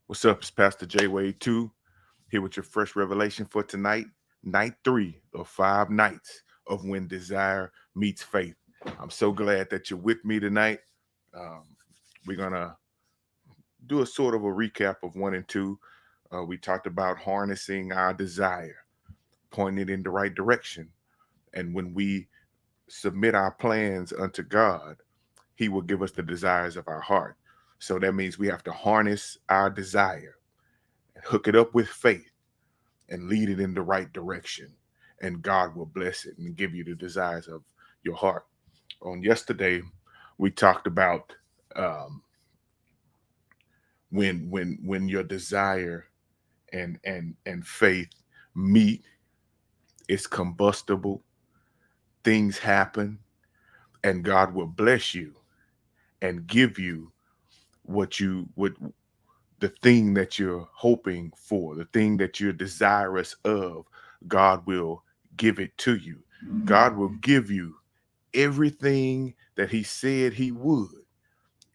What's up? It's Pastor J Wade 2 here with your fresh revelation for tonight, night 3 of 5 nights of when desire meets faith. I'm so glad that you're with me tonight. Um, we're going to do a sort of a recap of 1 and 2. We talked about harnessing our desire, pointing it in the right direction. And when we submit our plans unto God, He will give us the desires of our heart. So that means we have to harness our desire and hook it up with faith and lead it in the right direction. And God will bless it and give you the desires of your heart. On yesterday, we talked about um, when your desire and faith meet, it's combustible. Things happen, and God will bless you and give you what the thing that you're hoping for, the thing that you're desirous of. God will give it to you. God will give you everything that He said He would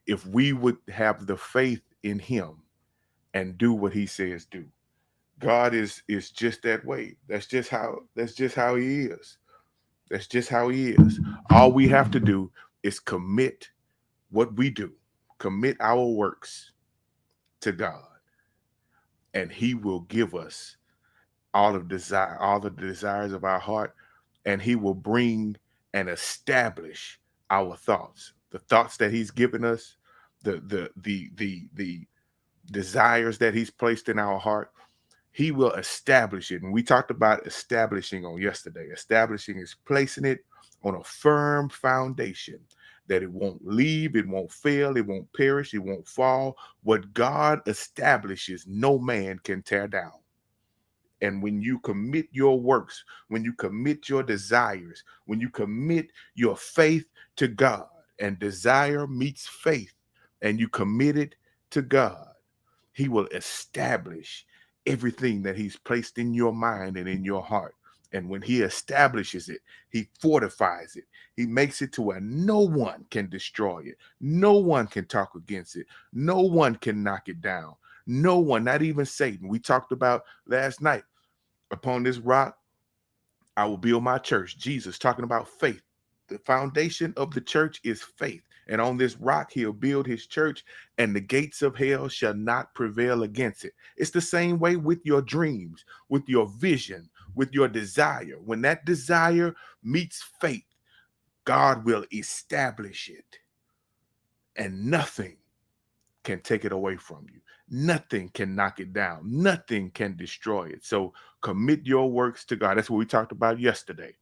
if we would have the faith in Him and do what He says do. God is just that way. That's just how He is. That's just how He is. All we have to do is commit what we do, commit our works to God, and He will give us all of the desires of our heart, and He will bring and establish our thoughts, the thoughts that He's given us, the desires that He's placed in our heart. He will establish it. And we talked about establishing on yesterday. Establishing is placing it on a firm foundation that it won't leave, it won't fail, it won't perish, it won't fall. What God establishes, no man can tear down. And when you commit your works, when you commit your desires, when you commit your faith to God, and desire meets faith, and you commit it to God, He will establish everything that He's placed in your mind and in your heart. And when He establishes it, He fortifies it. He makes it to where no one can destroy it. No one can talk against it. No one can knock it down. No one, not even Satan. We talked about last night, upon this rock, I will build my church. Jesus talking about faith. The foundation of the church is faith. And on this rock, He'll build His church, and the gates of hell shall not prevail against it. It's the same way with your dreams, with your vision, with your desire. When that desire meets faith, God will establish it, and nothing can take it away from you. Nothing can knock it down. Nothing can destroy it. So commit your works to God. That's what we talked about yesterday.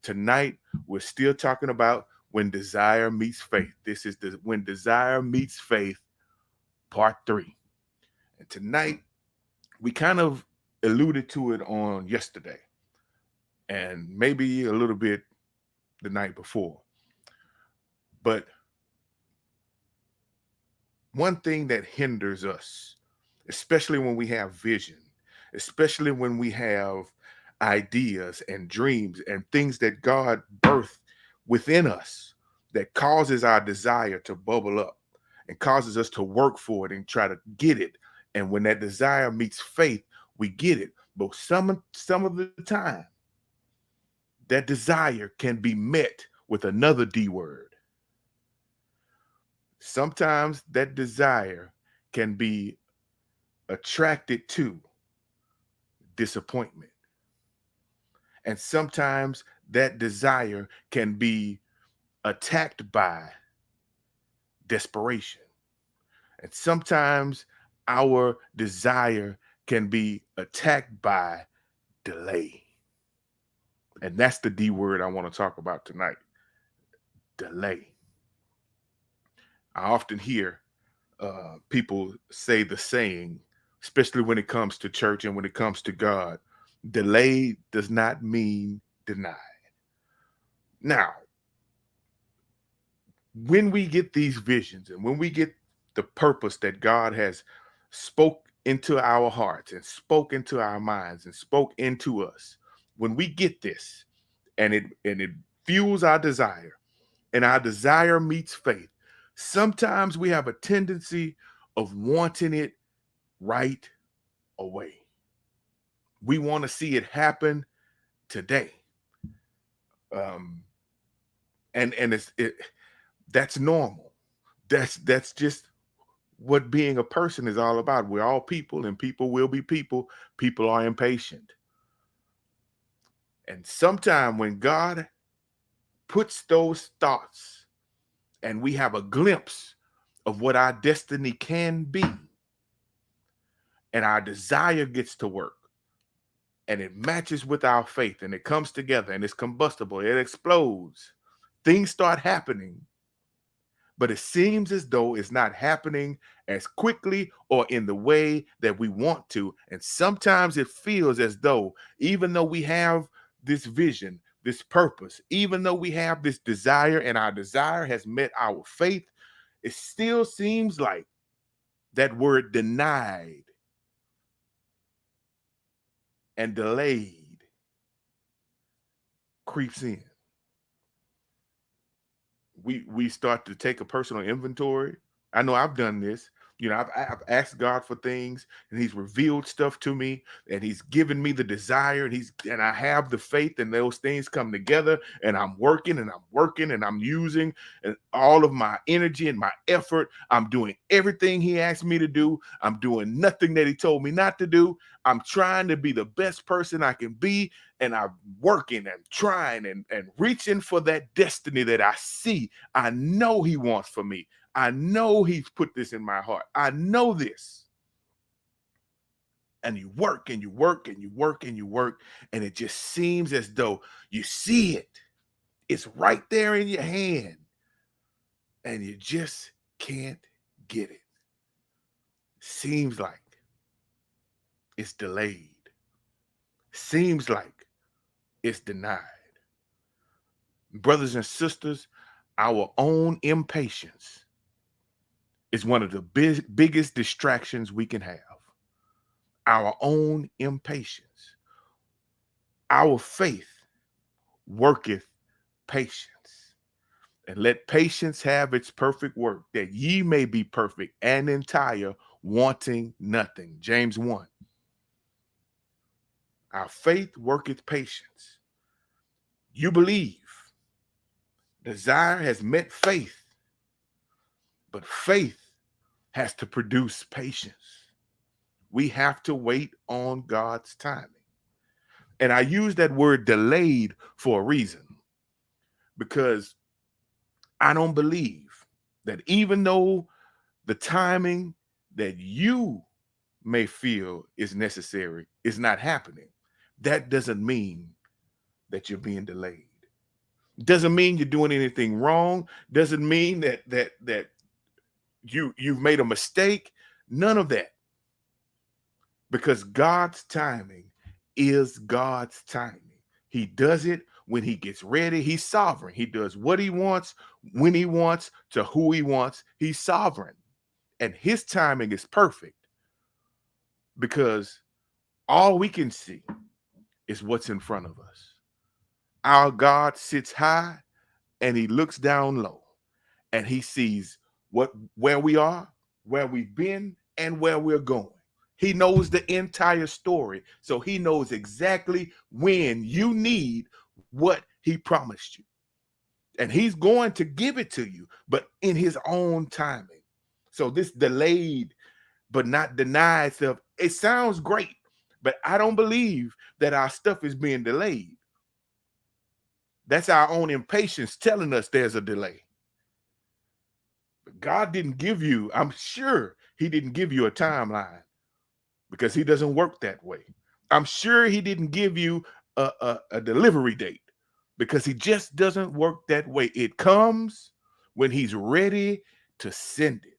Tonight, we're still talking about when desire meets faith. This is the when desire meets faith, part 3. And tonight, we kind of alluded to it on yesterday and maybe a little bit the night before. But one thing that hinders us, especially when we have vision, especially when we have ideas and dreams and things that God birthed within us, that causes our desire to bubble up and causes us to work for it and try to get it. And when that desire meets faith, we get it. But some of the time, that desire can be met with another D word. Sometimes that desire can be attracted to disappointment. And sometimes that desire can be attacked by desperation. And sometimes our desire can be attacked by delay. And that's the D word I want to talk about tonight: delay. I often hear people say the saying, especially when it comes to church and when it comes to God: delay does not mean denied. Now, when we get these visions and when we get the purpose that God has spoke into our hearts and spoke into our minds and spoke into us, when we get this and it fuels our desire and our desire meets faith, sometimes we have a tendency of wanting it right away. We want to see it happen today. Um, and that's normal. That's just what being a person is all about. We're all people, and people will be people. People are impatient. And sometime when God puts those thoughts and we have a glimpse of what our destiny can be, and our desire gets to work, and it matches with our faith, and it comes together, and it's combustible, it explodes, things start happening. But it seems as though it's not happening as quickly or in the way that we want to. And sometimes it feels as though, even though we have this vision, this purpose, even though we have this desire and our desire has met our faith, it still seems like that word denied and delayed creeps in. We start to take a personal inventory. I know I've done this. I've asked God for things, and He's revealed stuff to me, and He's given me the desire, and I have the faith, and those things come together, and I'm working, and I'm working, and I'm using and all of my energy and my effort. I'm doing everything He asked me to do. I'm doing nothing that He told me not to do. I'm trying to be the best person I can be, and I'm working and trying and reaching for that destiny that I see. I know He wants for me. I know He's put this in my heart. I know this. And you work and you work and you work and you work, and it just seems as though you see it. It's right there in your hand, and you just can't get it. Seems like it's delayed. Seems like it's denied. Brothers and sisters, our own impatience is one of the biggest distractions we can have. Our own impatience. Our faith worketh patience. And let patience have its perfect work, that ye may be perfect and entire, wanting nothing. James 1. Our faith worketh patience. You believe. Desire has met faith, but faith has to produce patience. We have to wait on God's timing. And I use that word delayed for a reason, because I don't believe that even though the timing that you may feel is necessary is not happening, that doesn't mean that you're being delayed. Doesn't mean you're doing anything wrong. Doesn't mean that you've made a mistake. None of that. Because God's timing is God's timing. He does it when He gets ready. He's sovereign. He does what He wants, when He wants, to who He wants. He's sovereign. And His timing is perfect, because all we can see is what's in front of us. Our God sits high and He looks down low, and He sees where we are, where we've been, and where we're going. He knows the entire story. So He knows exactly when you need what He promised you. And He's going to give it to you, but in His own timing. So this delayed but not denied stuff, it sounds great, but I don't believe that our stuff is being delayed. That's our own impatience telling us there's a delay. But God didn't give you, I'm sure He didn't give you a timeline, because He doesn't work that way. I'm sure He didn't give you a delivery date, because He just doesn't work that way. It comes when He's ready to send it.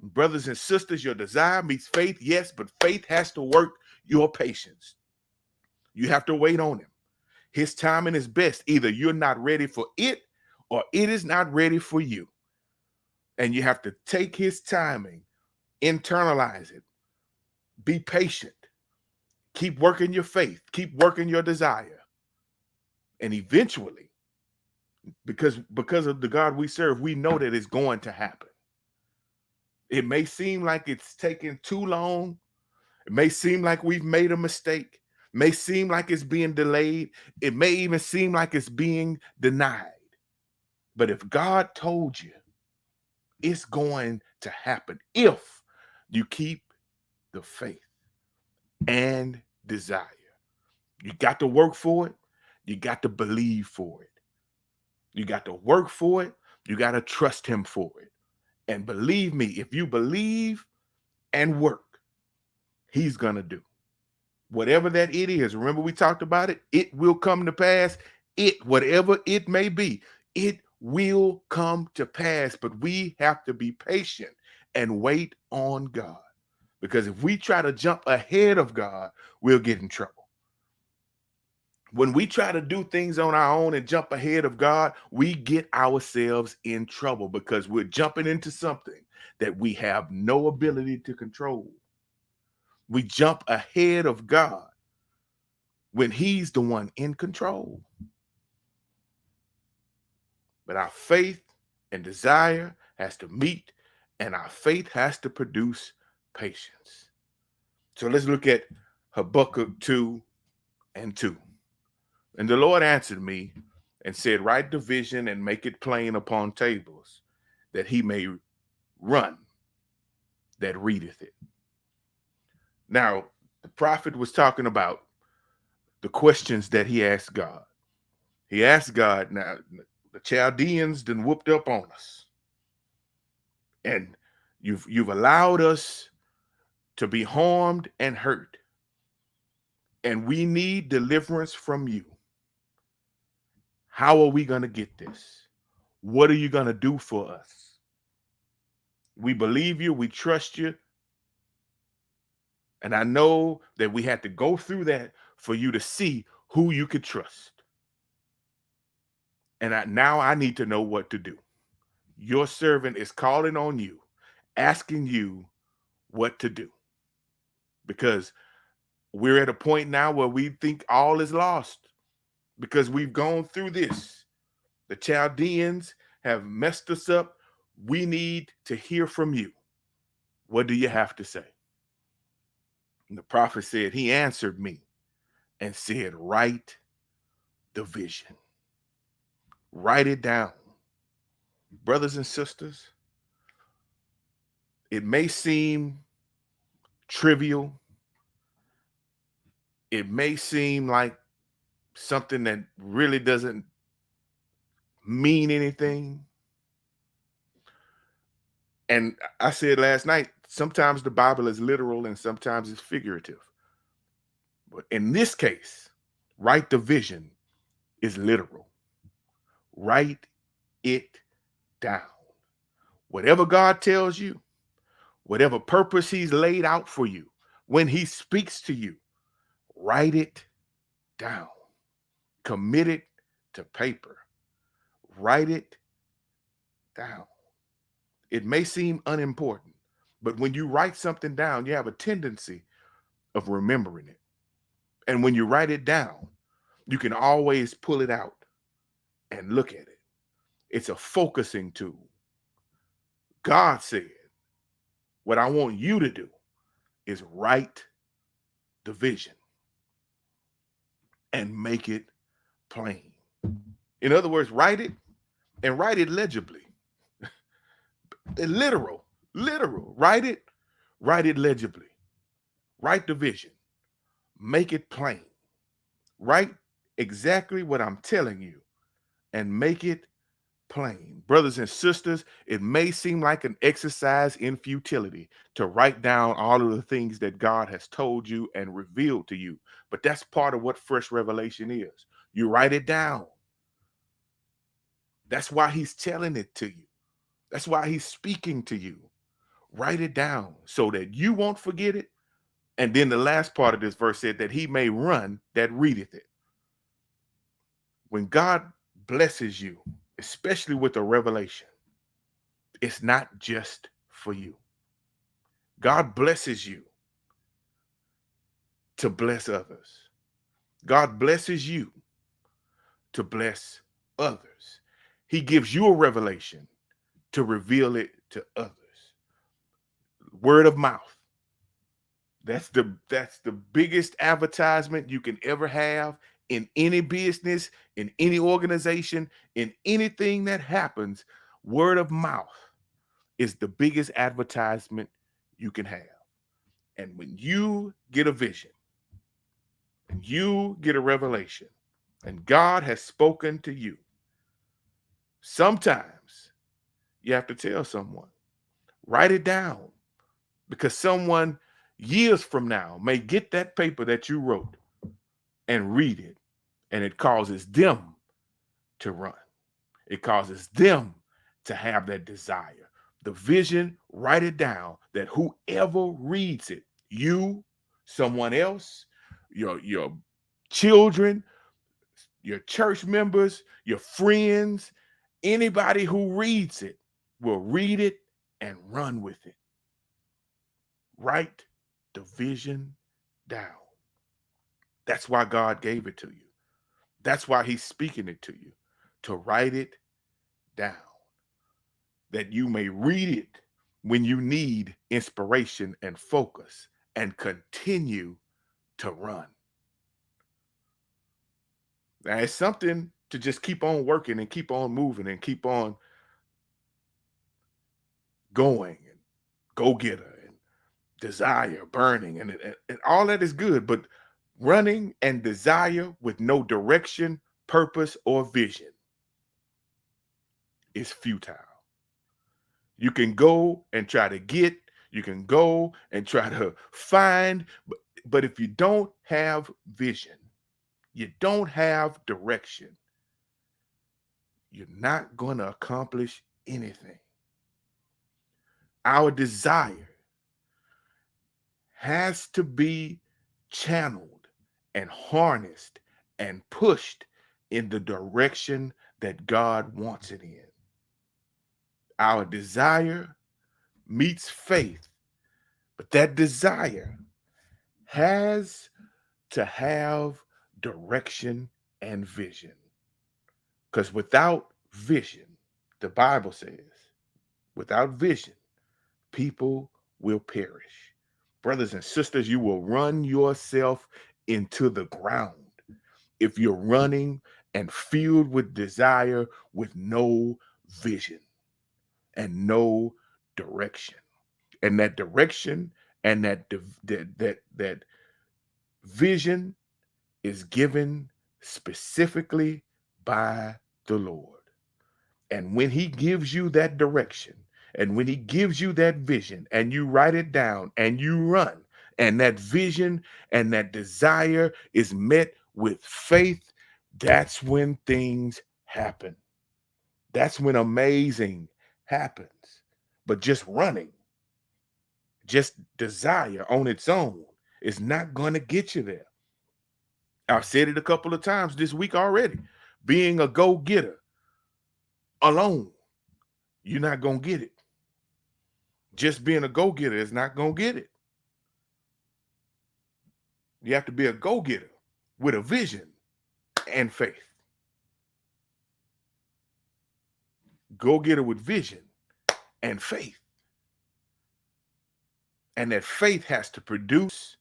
Brothers and sisters, your desire meets faith, yes, but faith has to work your patience. You have to wait on Him. His timing is best. Either you're not ready for it, or it is not ready for you. And you have to take His timing, internalize it, be patient, keep working your faith, keep working your desire. And eventually, because of the God we serve, we know that it's going to happen. It may seem like it's taking too long, It may seem like we've made a mistake, may seem like it's being delayed, it may even seem like it's being denied. But if God told you, it's going to happen if you keep the faith and desire. You got to work for it. You got to believe for it. You got to work for it. You got to trust him for it. And believe me, if you believe and work, he's going to do whatever that it is. Remember, we talked about it. It will come to pass. Whatever it may be, it will come to pass. But we have to be patient and wait on God. Because if we try to jump ahead of God, we'll get in trouble. When we try to do things on our own and jump ahead of God, we get ourselves in trouble because we're jumping into something that we have no ability to control. We jump ahead of God when he's the one in control. But our faith and desire has to meet, and our faith has to produce patience. So let's look at Habakkuk 2:2. And the Lord answered me and said, write the vision and make it plain upon tables, that he may run that readeth it. Now, the prophet was talking about the questions that he asked God. He asked God, now, the Chaldeans done whooped up on us. And you've allowed us to be harmed and hurt. And we need deliverance from you. How are we going to get this? What are you going to do for us? We believe you. We trust you. And I know that we had to go through that for you to see who you could trust. And now I need to know what to do. Your servant is calling on you, asking you what to do. Because we're at a point now where we think all is lost because we've gone through this. The Chaldeans have messed us up. We need to hear from you. What do you have to say? And the prophet said, he answered me and said, write the vision. Write it down. Brothers and sisters, it may seem trivial. It may seem like something that really doesn't mean anything. And I said last night, sometimes the Bible is literal and sometimes it's figurative. But in this case, write the vision is literal. Write it down. Whatever God tells you, whatever purpose he's laid out for you, when he speaks to you, write it down. Commit it to paper. Write it down. It may seem unimportant, but when you write something down, you have a tendency of remembering it. And when you write it down, you can always pull it out and look at it. It's a focusing tool. God said, what I want you to do is write the vision and make it plain. In other words, write it and write it legibly. Literal. Write it legibly. Write the vision. Make it plain. Write exactly what I'm telling you and make it plain. Brothers and sisters, it may seem like an exercise in futility to write down all of the things that God has told you and revealed to you, but that's part of what fresh revelation is. You write it down. That's why he's telling it to you. That's why he's speaking to you. Write it down so that you won't forget it. And then the last part of this verse said that he may run that readeth it. When God blesses you, especially with a revelation, it's not just for you. God blesses you to bless others. God blesses you to bless others. He gives you a revelation to reveal it to others. Word of mouth. That's the biggest advertisement you can ever have in any business, in any organization, in anything that happens. Word of mouth is the biggest advertisement you can have. And when you get a vision and you get a revelation and God has spoken to you, sometimes you have to tell someone, write it down, because someone years from now may get that paper that you wrote and read it, and it causes them to run. It causes them to have that desire. The vision, write it down, that whoever reads it, you, someone else, your children, your church members, your friends, anybody who reads it will read it and run with it. Write the vision down. That's why God gave it to you. That's why he's speaking it to you, to write it down, that you may read it when you need inspiration and focus and continue to run. Now, it's something to just keep on working and keep on moving and keep on going and go getter and desire, burning, and all that is good. But running and desire with no direction, purpose, or vision is futile. You can go and try to get, you can go and try to find, but if you don't have vision, you don't have direction, you're not going to accomplish anything. Our desire has to be channeled and harnessed and pushed in the direction that God wants it in. Our desire meets faith, but that desire has to have direction and vision. Because without vision, the Bible says, without vision, people will perish. Brothers and sisters, you will run yourself into the ground if you're running and filled with desire with no vision and no direction. And that direction and that vision is given specifically by the Lord. And when he gives you that direction, and when he gives you that vision, and you write it down and you run, and that vision and that desire is met with faith, that's when things happen. That's when amazing happens. But just running, just desire on its own is not going to get you there. I've said it a couple of times this week already. Being a go-getter alone, you're not going to get it. Just being a go-getter is not going to get it. You have to be a go-getter with a vision and faith. Go-getter with vision and faith. And that faith has to produce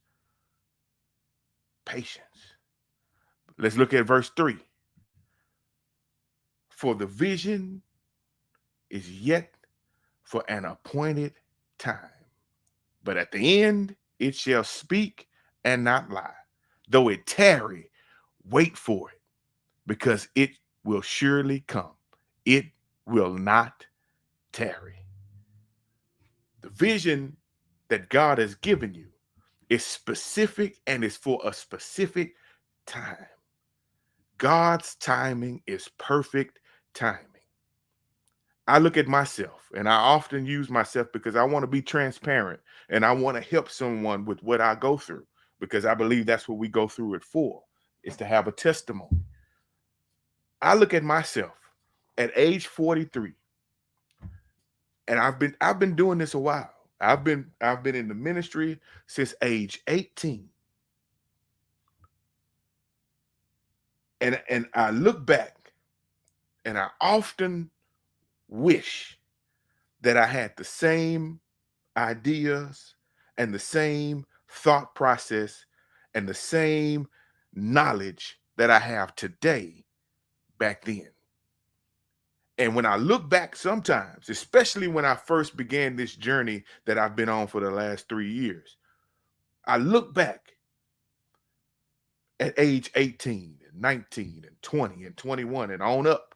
patience. Let's look at verse 3. For the vision is yet for an appointed time, but at the end it shall speak and not lie. Though it tarry, wait for it, because it will surely come. It will not tarry. The vision that God has given you is specific and is for a specific time. God's timing is perfect timing. I look at myself, and I often use myself because I want to be transparent and I want to help someone with what I go through, because I believe that's what we go through it for, is to have a testimony. I look at myself at age 43, and I've been doing this a while. I've been in the ministry since age 18. And I look back and I often wish that I had the same ideas and the same thought process and the same knowledge that I have today back then. And when I look back sometimes, especially when I first began this journey that I've been on for the last 3 years, I look back at age 18 and 19 and 20 and 21 and on up,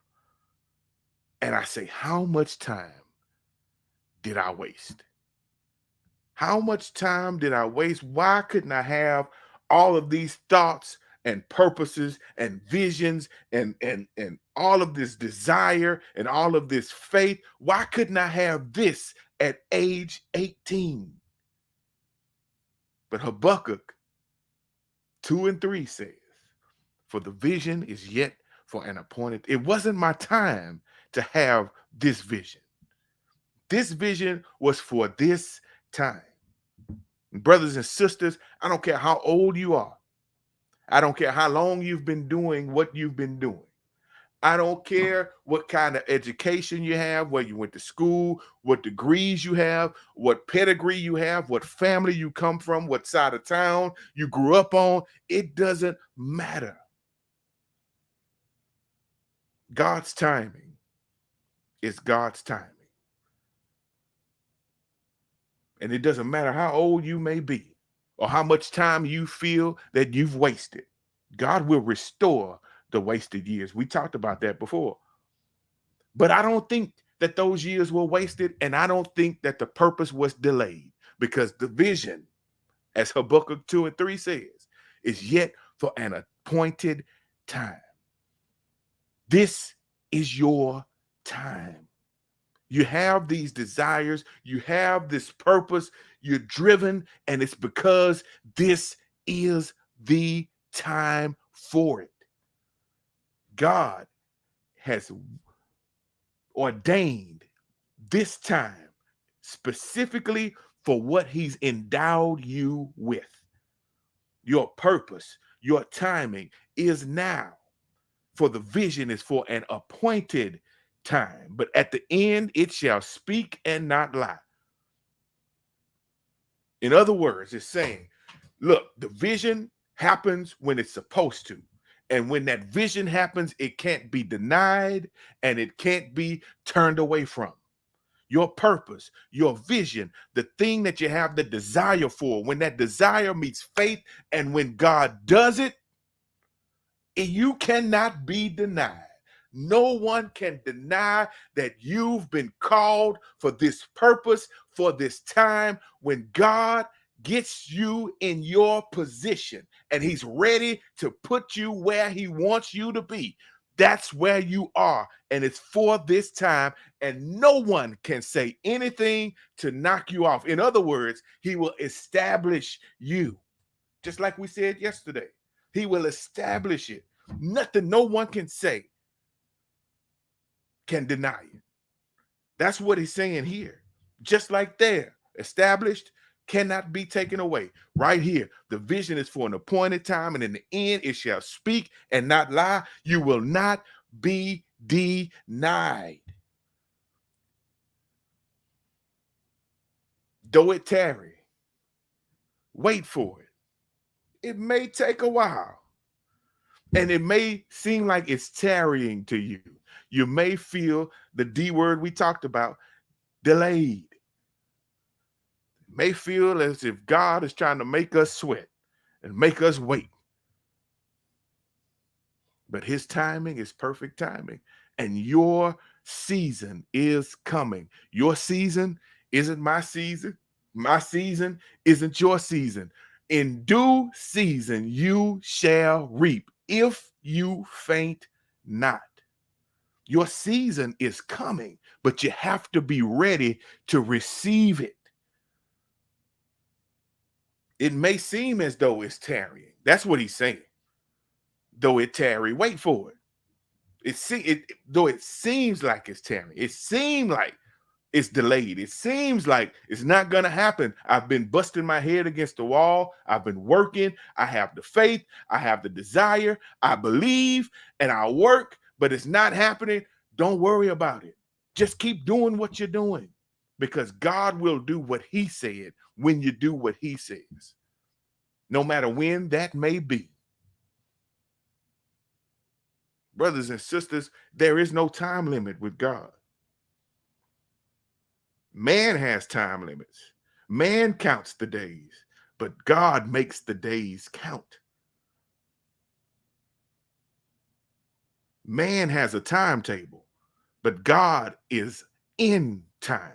and I say, how much time did I waste? How much time did I waste? Why couldn't I have all of these thoughts and purposes and visions and all of this desire and all of this faith? Why couldn't I have this at age 18? But Habakkuk 2 and 3 says, for the vision is yet for an appointed. It wasn't my time to have this vision. This vision was for this time. Brothers and sisters, I don't care how old you are. I don't care how long you've been doing what you've been doing. I don't care what kind of education you have, where you went to school, what degrees you have, what pedigree you have, what family you come from, what side of town you grew up on. It doesn't matter. God's timing is God's timing. And it doesn't matter how old you may be or how much time you feel that you've wasted. God will restore the wasted years. We talked about that before. But I don't think that those years were wasted, and I don't think that the purpose was delayed, because the vision, as Habakkuk 2 and 3 says, is yet for an appointed time. This is your time. You have these desires, you have this purpose, you're driven, and it's because this is the time for it. God has ordained this time specifically for what he's endowed you with. Your purpose, your timing is now. For the vision is for an appointed time, but at the end it shall speak and not lie. In other words, it's saying, look, the vision happens when it's supposed to. And when that vision happens, it can't be denied and it can't be turned away from. Your purpose, your vision, the thing that you have the desire for, when that desire meets faith and when God does it, you cannot be denied. No one can deny that you've been called for this purpose, for this time. When God gets you in your position and he's ready to put you where he wants you to be, that's where you are. And it's for this time. And no one can say anything to knock you off. In other words, he will establish you. Just like we said yesterday, he will establish it. Nothing, no one can say can deny it. That's what he's saying here. Just like there, established, cannot be taken away. Right here, the vision is for an appointed time, and in the end, it shall speak and not lie. You will not be denied. Though it tarry, wait for it. It may take a while, and it may seem like it's tarrying to you. You may feel the D word we talked about, delayed. It may feel as if God is trying to make us sweat and make us wait. But his timing is perfect timing, and your season is coming. Your season isn't my season. My season isn't your season. In due season, you shall reap if you faint not. Your season is coming, but you have to be ready to receive it. It may seem as though it's tarrying. That's what he's saying. Though it tarry, wait for it. Though it seems like it's tarrying. It seems like it's delayed. It seems like it's not going to happen. I've been busting my head against the wall. I've been working. I have the faith. I have the desire. I believe and I work, but it's not happening. Don't worry about it. Just keep doing what you're doing, because God will do what he said when you do what he says. no matter when that may be. Brothers and sisters, there is no time limit with God. Man has time limits. Man counts the days, but God makes the days count. Man has a timetable, but God is in time.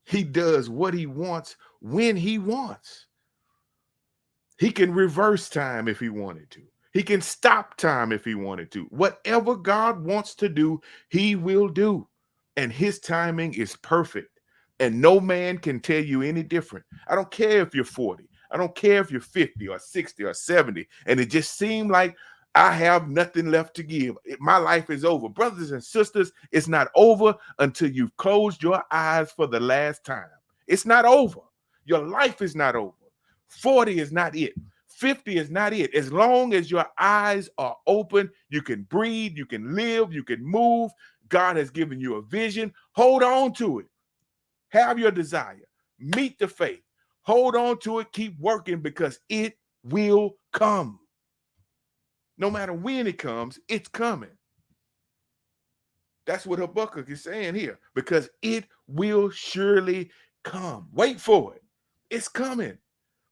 He does what he wants when he wants. He can reverse time if he wanted to. He can stop time if he wanted to. Whatever God wants to do, he will do. And his timing is perfect. And no man can tell you any different. I don't care if you're 40. I don't care if you're 50 or 60 or 70. And it just seemed like I have nothing left to give. My life is over. Brothers and sisters, it's not over until you've closed your eyes for the last time. It's not over. Your life is not over. 40 is not it. 50 is not it. As long as your eyes are open, you can breathe, you can live, you can move. God has given you a vision. Hold on to it. Have your desire. Meet the faith. Hold on to it. Keep working because it will come. No matter when it comes, it's coming. That's what Habakkuk is saying here, because it will surely come. Wait for it. It's coming.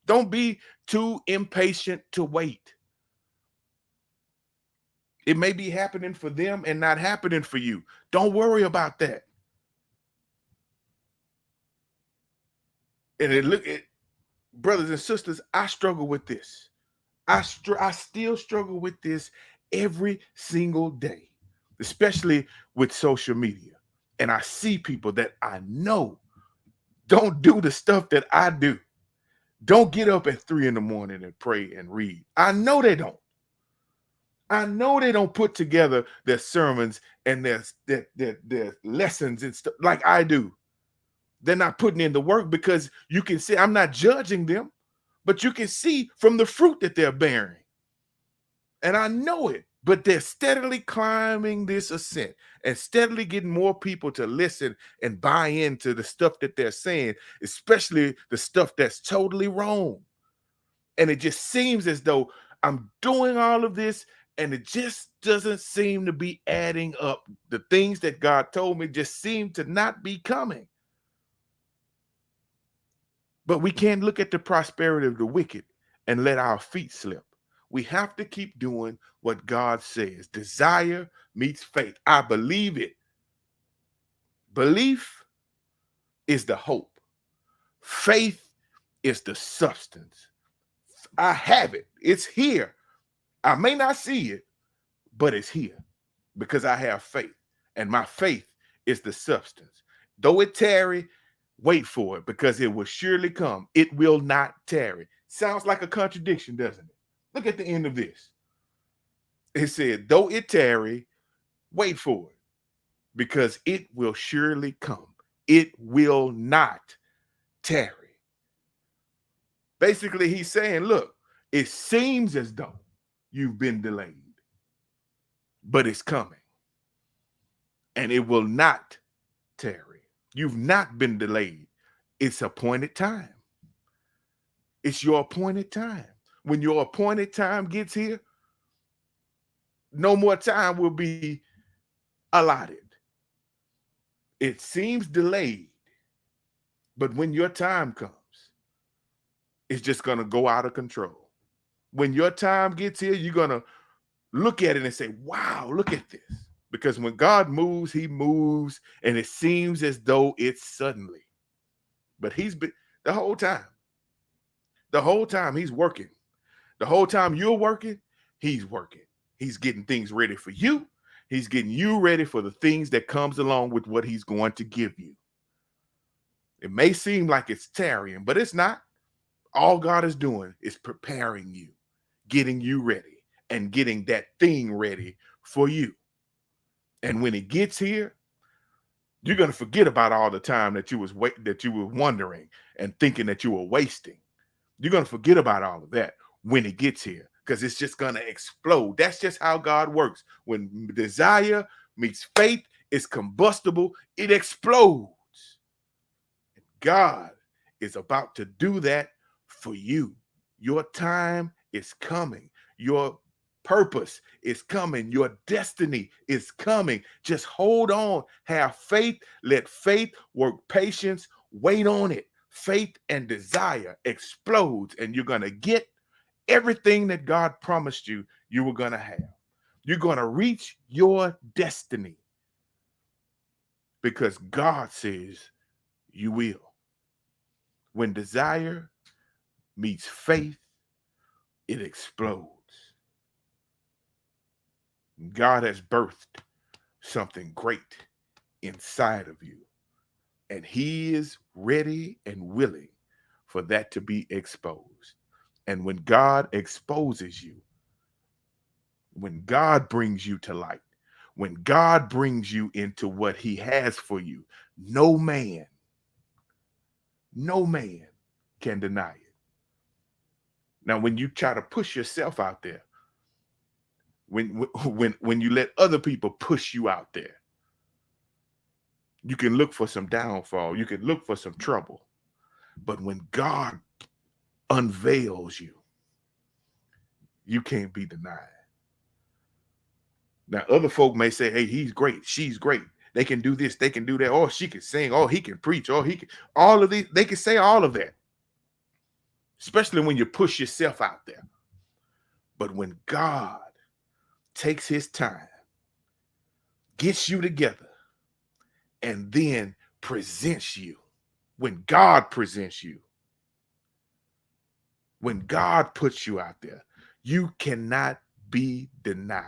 Don't be too impatient to wait. It may be happening for them and not happening for you. Don't worry about that. And brothers and sisters, I struggle with this. I still struggle with this every single day, especially with social media. And I see people that I know don't do the stuff that I do. Don't get up at 3 a.m. and pray and read. I know they don't. I know they don't put together their sermons and their lessons and stuff like I do. They're not putting in the work, because you can see, I'm not judging them, but you can see from the fruit that they're bearing. And I know it, but they're steadily climbing this ascent and steadily getting more people to listen and buy into the stuff that they're saying, especially the stuff that's totally wrong. And it just seems as though I'm doing all of this and it just doesn't seem to be adding up. The things that God told me just seem to not be coming. But we can't look at the prosperity of the wicked and let our feet slip. We have to keep doing what God says. Desire meets faith. I believe it. Belief is the hope. Faith is the substance. I have it. It's here. I may not see it, but it's here because I have faith. And my faith is the substance. Though it tarry, wait for it, because it will surely come. It will not tarry. Sounds like a contradiction, doesn't it? Look at the end of this. It said, though it tarry, wait for it, because it will surely come. It will not tarry. Basically, he's saying, look, it seems as though you've been delayed, but it's coming. And it will not tarry. You've not been delayed. It's appointed time. It's your appointed time. When your appointed time gets here, no more time will be allotted. It seems delayed, but when your time comes, it's just going to go out of control. When your time gets here, you're going to look at it and say, wow, look at this. Because when God moves, he moves, and it seems as though it's suddenly. But he's been the whole time. The whole time he's working. The whole time you're working, he's working. He's getting things ready for you. He's getting you ready for the things that comes along with what he's going to give you. It may seem like it's tarrying, but it's not. All God is doing is preparing you, getting you ready, and getting that thing ready for you. And when it gets here, you're going to forget about all the time that you were wondering and thinking that you were wasting. You're going to forget about all of that when it gets here, because it's just going to explode. That's just how God works. When desire meets faith, it's combustible. It explodes. And God is about to do that for you. Your time is coming. Your purpose is coming. Your destiny is coming. Just hold on. Have faith. Let faith work patience. Wait on it. Faith and desire explodes, and you're going to get everything that God promised you were going to have. You're going to reach your destiny because God says you will. When desire meets faith, it explodes. God has birthed something great inside of you, and He is ready and willing for that to be exposed. And when God exposes you, when God brings you to light, when God brings you into what He has for you, no man, no man can deny it. Now, when you try to push yourself out there, when you let other people push you out there, you can look for some downfall, you can look for some trouble. But when God unveils you, you can't be denied. Now, other folk may say, hey, he's great, she's great. They can do this, they can do that. Oh, she can sing. Oh, he can preach. Oh, he can. All of these, they can say all of that, especially when you push yourself out there. But when God takes His time, gets you together, and then presents you, when God presents you, when God puts you out there, you cannot be denied.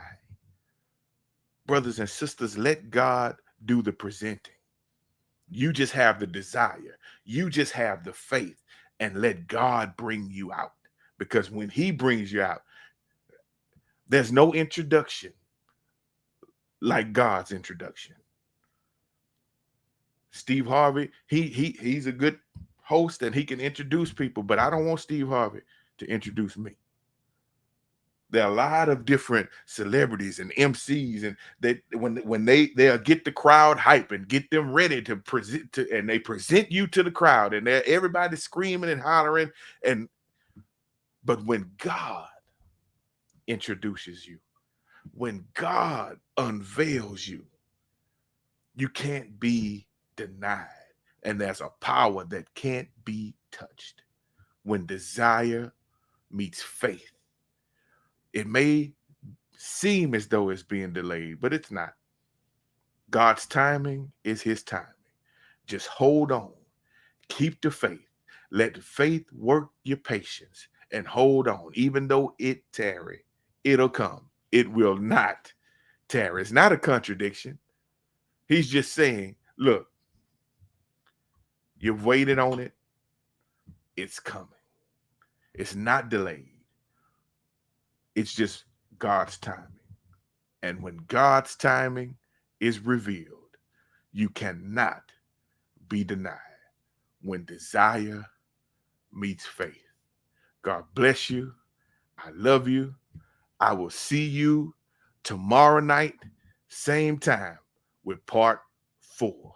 Brothers and sisters, let God do the presenting. You just have the desire. You just have the faith, and let God bring you out. Because when He brings you out, there's no introduction like God's introduction. Steve Harvey, he's a good host and he can introduce people, but I don't want Steve Harvey to introduce me. There are a lot of different celebrities and MCs, and they when they'll get the crowd hype and get them ready to present to, and they present you to the crowd, and everybody's screaming and hollering, but when God introduces you, when God unveils you, you can't be denied. And there's a power that can't be touched. When desire meets faith, it may seem as though it's being delayed, but it's not. God's timing is His timing. Just hold on. Keep the faith. Let faith work your patience and hold on. Even though it tarry, it'll come. It will not tarry. It's not a contradiction. He's just saying, look, you've waited on it. It's coming. It's not delayed. It's just God's timing. And when God's timing is revealed, you cannot be denied. When desire meets faith. God bless you. I love you. I will see you tomorrow night, same time, with part 4.